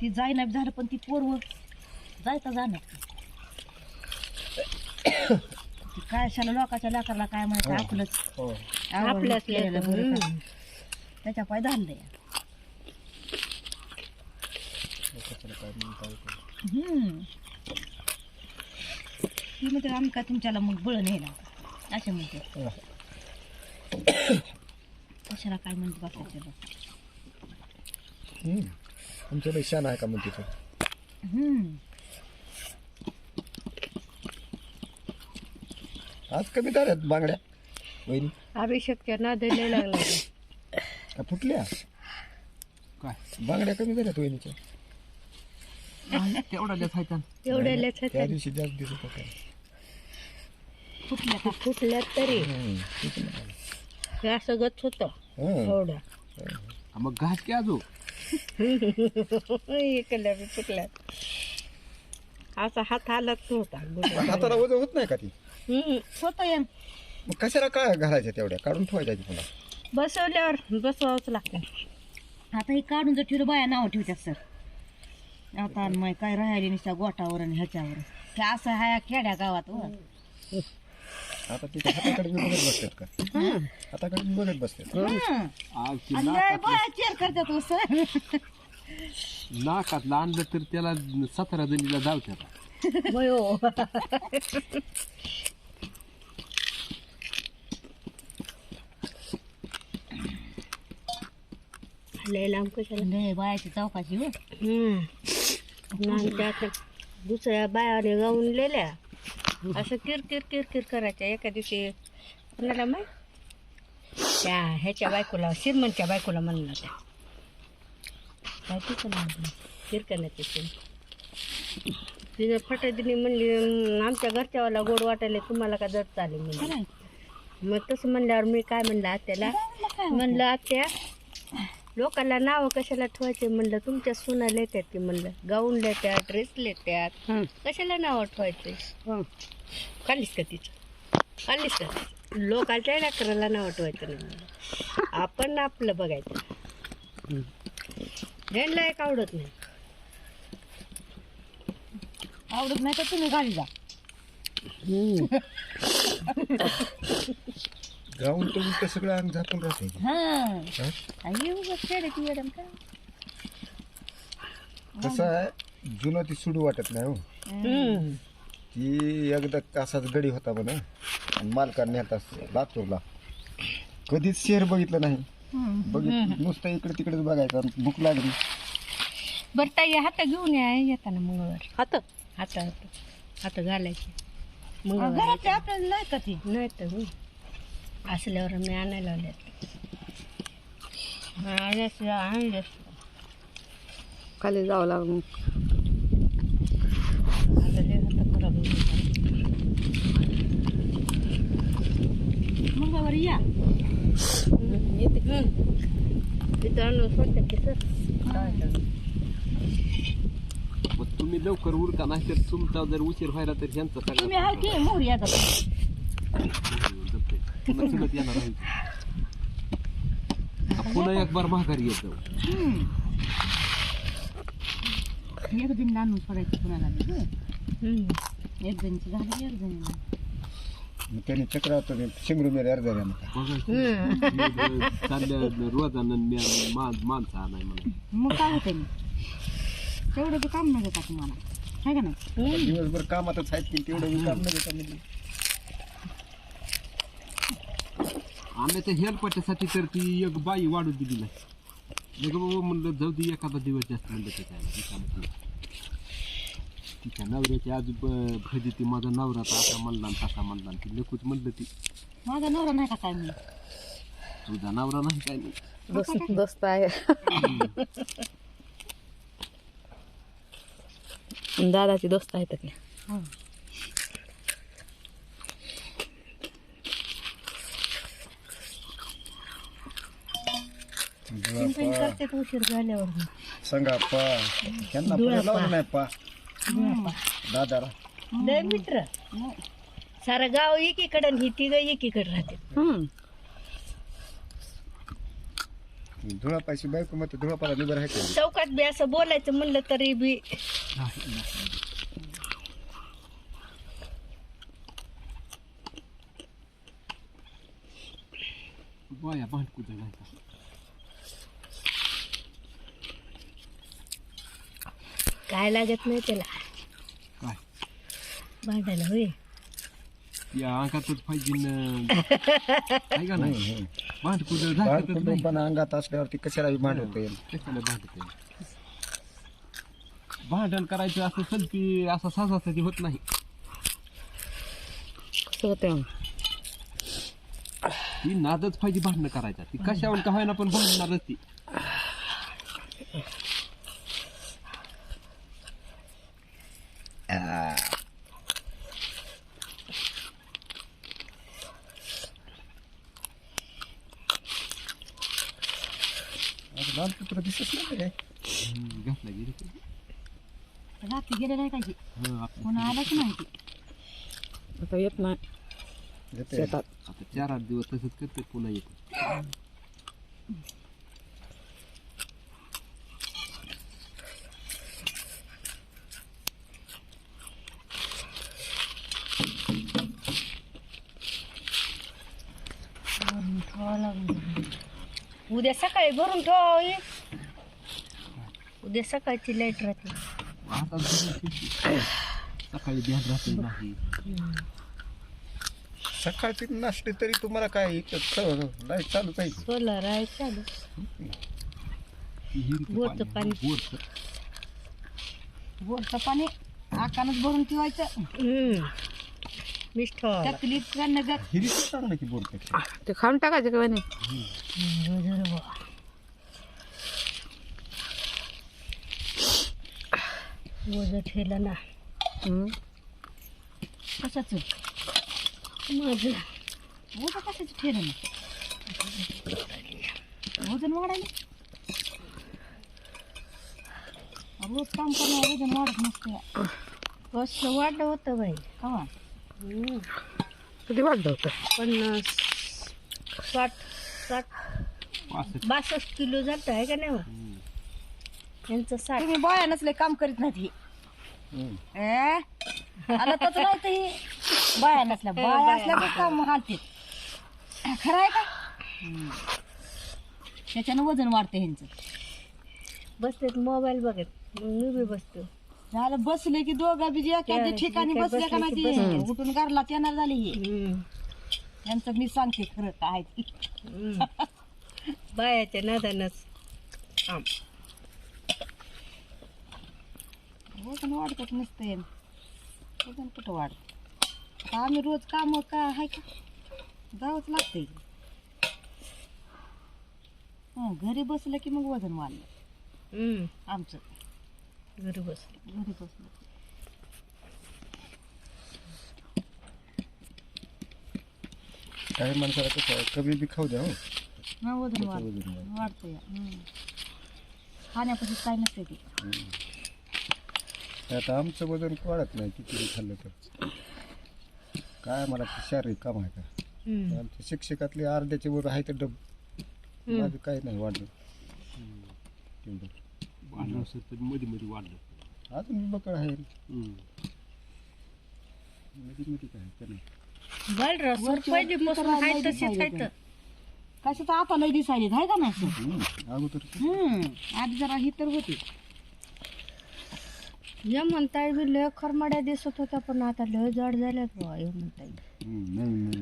ती जाईना झालं पण ती पोरव जायचं जाणार काय शाला लोकाच्या लेकरला काय माहिती आपलंच आपल्याच केलेलं बरं का. त्याच्या पाय धाडलंय ती म्हणते आम्ही काय तुमच्याला मग बळ नाही ना असे म्हणते कशाला काय म्हणते बाकीचे लोक तुमच्या शान आहे का म्हणते तो आज कमी झाल्यात बांगड्या वहिनी अभिषेकच्या नादाला लागला का फुटल्या काय बांगड्या कमी झाल्यात वहिनीच्या एवढ्यालाच त्या दिवशी जास्त दिसत होत्या फुटल्या तरी हे असं गच होत एवढा मग घास की अजून इकडल्या बी फुटल्या असा हात हालत नव्हता हाताला वजन होत नाही का ती होतं या मग कशाला काय घालायच्या तेवढ्या काढून ठेवायच्या की पुन्हा बसवल्यावर बसवावंच लागतं आता हे काढून जर ठेवलं बाया नाव ठेवतात सर आता मग काय राहिली नुसत्या गोटावर आणि ह्याच्यावर ते असं हाया खेड्या गावात हो. आता तिथे हाताकडे बी बघत बसतात का हाताकडे बी बघत बसतात आणि लय बाया चेअर करतात हो सर नाकातलं आणलं तर त्याला 17 जणीला जावत्यात वयो लय लांब कशाला लय बायाची चौकाशी हो नाही त्यात दुसऱ्या बायाने गाऊन लिहिल्या असं किरकिर किरकिर करायच्या एका दिवशी कोणाला माहीत त्या ह्याच्या बायकोला श्रीमंतच्या बायकोला म्हणलं त्या काय तिचं नाव किरकण्याची तिने फटादिनी म्हणली आमच्या घरच्यावाला गोड वाटायला तुम्हाला का जड चालेल म्हणजे मग तसं म्हणल्यावर मी काय म्हणलं आत्याला म्हणलं आत्या लोकांना नावं कशाला ठेवायचे म्हणलं तुमच्या सुना लेत्यात की म्हणलं गाऊन लेत्यात ड्रेस लेत्यात कशाला नावं ठेवायचे खाल्लीस का तिचं खाल्लीस का लोकांच्या लेकराला नावं ठेवायचं नाही म्हणलं आपण आपलं बघायचं ह्यांना एक आवडत नाही आवडत नाही तर तुम्ही गाडी जा गाऊन तर उलट सगळं अंग झाकून राहते कसं आहे जुनं ती सुडू वाटत नाही हो ती एकदा असाच गडी होता म्हणा आणि मालकाने नेता लातूरला कधीच शहर बघितलं नाही बघितलं नुसतं इकडे तिकडेच बघायचं भूक लागली बरं ताई हात घेऊन या येताना मंगळवार हात हात हात घालायचे घरातले आपल्याला नाही का ती नाही तर असल्यावर मी आणायला आले आणले खाली जावं लागून आता लय हात खराब होऊन मंगळवारी या येते तिथं आणून स्वतः की सर मग तुम्ही लवकर उरका नाही तर तुमचा जर उशीर व्हायला तर ह्यांचा तुम्ही हाय की मोहर या चुलत येणार आहे पुन्हा एक बार माघारी येत जाऊ एक दिन आणून सोडायचं कुणाला एक जणीची झाली एक जणी मग त्याने चक्रावतो शिंगरू मेरे अर्धा चालल्या रोजानं माणसं आलाय म्हणून मग काय होतं तेवढं बी काम नाही देता तुम्हाला आहे का नाही दिवसभर कामातच आहेत की तेवढं बी काम नाही देता म्हणजे आम्ही तर हेलपाट्यासाठी तर ती एक बाई वाढू दिली नाही बाबा म्हणलं जाऊ दे एखादा दिवस जास्त म्हणलं त्याच्या तिच्या नवऱ्याची आज भजी ती माझा नवरा तर असा म्हणला आणि तसा म्हणला ती लेकूच म्हणलं ती माझा नवरा नाही का काय मी तुझा नवरा नाही काय नाही दोस्त आहे दादाची दोस्त आहेत की करते उशीर झाल्यावर सांगा पा त्यांना लावलं नाही पा दादाला लय मित्र सारं गाव एकीकडे आणि ही तिघ एकीकडे राहते धुळापाशी बायको मग धुळापाला निबर आहे का? चौकात बी असं बोलायचं म्हणलं तरी बी बाया भांडकुदळ नाही का? काय लागत नाही त्याला काय भांडायला होय. या अंगातच पाहिजे आहे का नाही? भांडकुदळ झाकतच नाही. भांडकुदळपणा अंगात असल्यावरती कशाला भांडवता येईल? कशाला भांडते? भांडण करायचं असं सलपी असा साजासाठी होत नाही. ती नादच पाहिजे भांडणं करायचा. ती कशावर का होईना पण भांडणारच ती. लाल कुत्र दिसत नाही रे. घातला गेली ते. रात्री गेले नाही काय हं, आपलं कोण आलाच नाही ते. आता येत नाही येते. शेतात. आता 4-8 दिवस तसंच करते, पुन्हा येते. उद्या सकाळी भरून ठेवा हे. उद्या सकाळची लाईट राहते. आता सकाळी ध्यान राहते नाही. सकाळची नसली तरी तुम्हाला काय लाईट चालूच आहे. सोलर आहे चालू. विहिरीचं बोरचं पाणी. बोरचं. बोरचं पाणी आकानच भरून ठेवायचं. मिष्ठ तकलीफ करणं ग. हिरी चांगलं की बोलते. ते खाऊन टाकायचं का नाही? ओझ ठेलं ना कशाचं माझं. वजन कशाचं ठेलं ना वजन वाढायला. रोज काम करण्यावर वजन वाढत नसतं. कसं वाढलं होतं बाई. कवा कधी वाढलं होतं? 50 60 62 किलो झालं आहे का नाही हो? यांचं 60. तुम्ही बाया नसले काम करीत नाहीत ही. आला तच नाही तर ही बाया नसल्या बाया असल्या तर काम हालते. खरं आहे का? त्याच्यानं वजन वाढते ह्यांचं. बसते मोबाईल बघत मग मी बी बसतो. झालं बसले की दोघं बी एखाद्या ठिकाणी बसले का नाही ते उठून घरला येणार झाली हे. यांचं मी सांगते खरं काय ती. बायाच्या नादानच काम. वजन वाढतच नसते. वजन कुठं वाढत. आता आम्ही रोज काम का आहे का जावंच लागतंय. घरी बसलं की मग वजन वाढलं आमचं. घरी बस. घरी बसलं काही माणसाला कसं आहे, कमी बी खाऊ द्या. हा वजन त्याचं वजन वाढतं. वाढतंय. खाण्यापासून काय नसते ते. आता आमचं वजन वाढत नाही किती खाल्लं तर. काय मला ते शारीरिक काम आहे का? आमच्या शिक्षकातले अर्ध्याचे वर आहे तर डब. माझं काही नाही वाढलं तेवढं. वाढलं असेल तर मध्ये मध्ये वाढलं. अजून मी बकळ आहे. हं. मध्ये मध्ये काय ते नाही. बालरस पहिलीपासून आहे तशीच आहे तर. कसं तर आता लय दिसायली आहे का नाही सर? अगोदर आधी जरा ही तर होती. या म्हणताय बी लय खरमाड्या दिसत होत्या पण आता लय जड झाल्यात बा. या म्हणताय नाही